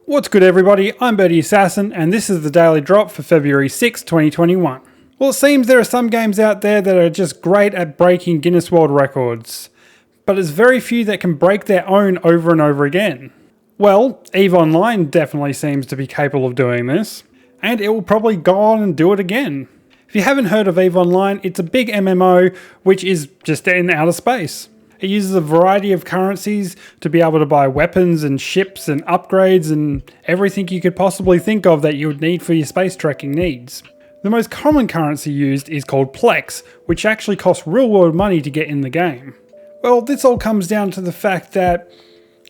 What's good everybody, I'm birdyassassin and this is the Daily Drop for February 6, 2021. Well, it seems there are some games out there that are just great at breaking Guinness World Records, but there's very few that can break their own over and over again. Well, EVE Online definitely seems to be capable of doing this, and it will probably go on and do it again. If you haven't heard of EVE Online, it's a big MMO which is just in outer space. It uses a variety of currencies to be able to buy weapons and ships and upgrades and everything you could possibly think of that you would need for your space trekking needs. The most common currency used is called Plex, which actually costs real world money to get in the game. Well, this all comes down to the fact that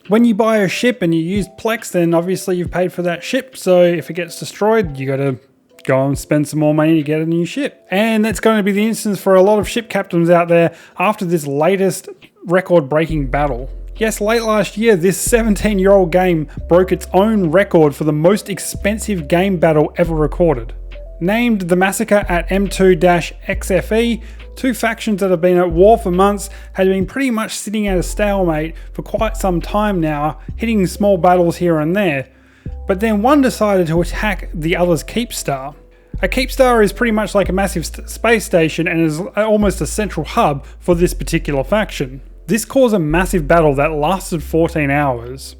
when you buy a ship and you use Plex, then obviously you've paid for that ship, so if it gets destroyed, you gotta go and spend some more money to get a new ship. And that's going to be the instance for a lot of ship captains out there after this latest record-breaking battle. Yes, late last year, this 17-year-old game broke its own record for the most expensive game battle ever recorded. Named the Massacre at M2-XFE, two factions that have been at war for months had been pretty much sitting at a stalemate for quite some time now, hitting small battles here and there. But then one decided to attack the other's keep star. A keep star is pretty much like a massive space station and is almost a central hub for this particular faction. This caused a massive battle that lasted 14 hours,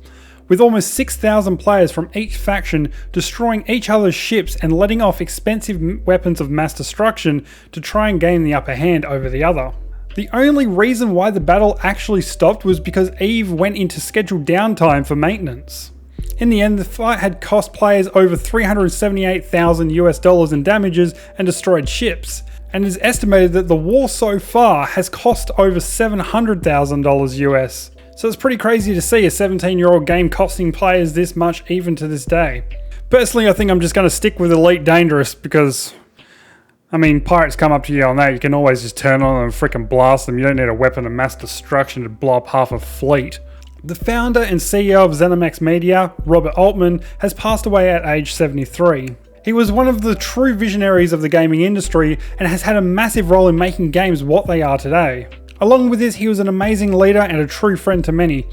with almost 6,000 players from each faction destroying each other's ships and letting off expensive weapons of mass destruction to try and gain the upper hand over the other. The only reason why the battle actually stopped was because EVE went into scheduled downtime for maintenance. In the end, the fight had cost players over $378,000 in damages and destroyed ships, and it is estimated that the war so far has cost over $700,000 US. So it's pretty crazy to see a 17-year-old game costing players this much even to this day. Personally, I think I'm just going to stick with Elite Dangerous because, I mean, pirates come up to you on that, you can always just turn on them and frickin' blast them. You don't need a weapon of mass destruction to blow up half a fleet. The founder and CEO of ZeniMax Media, Altman, has passed away at age 73. He was one of the true visionaries of the gaming industry and has had a massive role in making games what they are today. Along with this, he was an amazing leader and a true friend to many.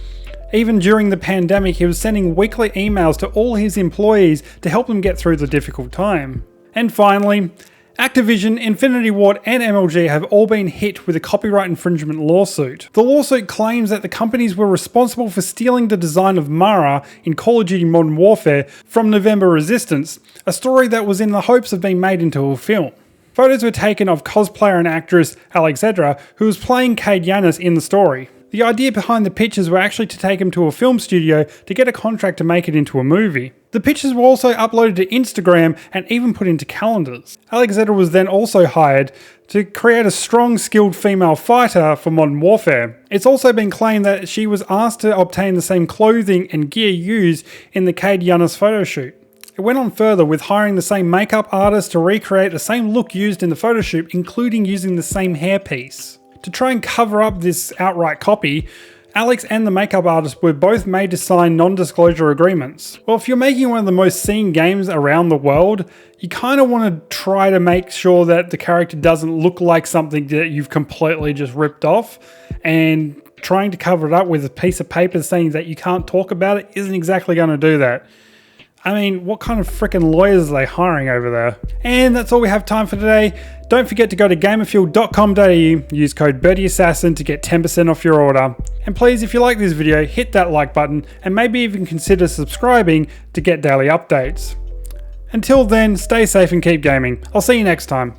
Even during the pandemic, he was sending weekly emails to all his employees to help them get through the difficult time. And finally, Activision, Infinity Ward and MLG have all been hit with a copyright infringement lawsuit. The lawsuit claims that the companies were responsible for stealing the design of Mara in Call of Duty Modern Warfare from November Resistance, a story that was in the hopes of being made into a film. Photos were taken of cosplayer and actress Alexandra, who was playing Cade Yanis in the story. The idea behind the pictures were actually to take him to a film studio to get a contract to make it into a movie. The pictures were also uploaded to Instagram and even put into calendars. Alexandra was then also hired to create a strong, skilled female fighter for Modern Warfare. It's also been claimed that she was asked to obtain the same clothing and gear used in the Cade Yanis photo shoot. It went on further with hiring the same makeup artist to recreate the same look used in the photo shoot, including using the same hairpiece. To try and cover up this outright copy, Alex and the makeup artist were both made to sign non-disclosure agreements. Well, if you're making one of the most seen games around the world, you kind of want to try to make sure that the character doesn't look like something that you've completely just ripped off, and trying to cover it up with a piece of paper saying that you can't talk about it isn't exactly going to do that. I mean, what kind of freaking lawyers are they hiring over there? And that's all we have time for today. Don't forget to go to gamerfuel.com.au, use code birdyassassin to get 10% off your order. And please, if you like this video, hit that like button and maybe even consider subscribing to get daily updates. Until then, stay safe and keep gaming. I'll see you next time.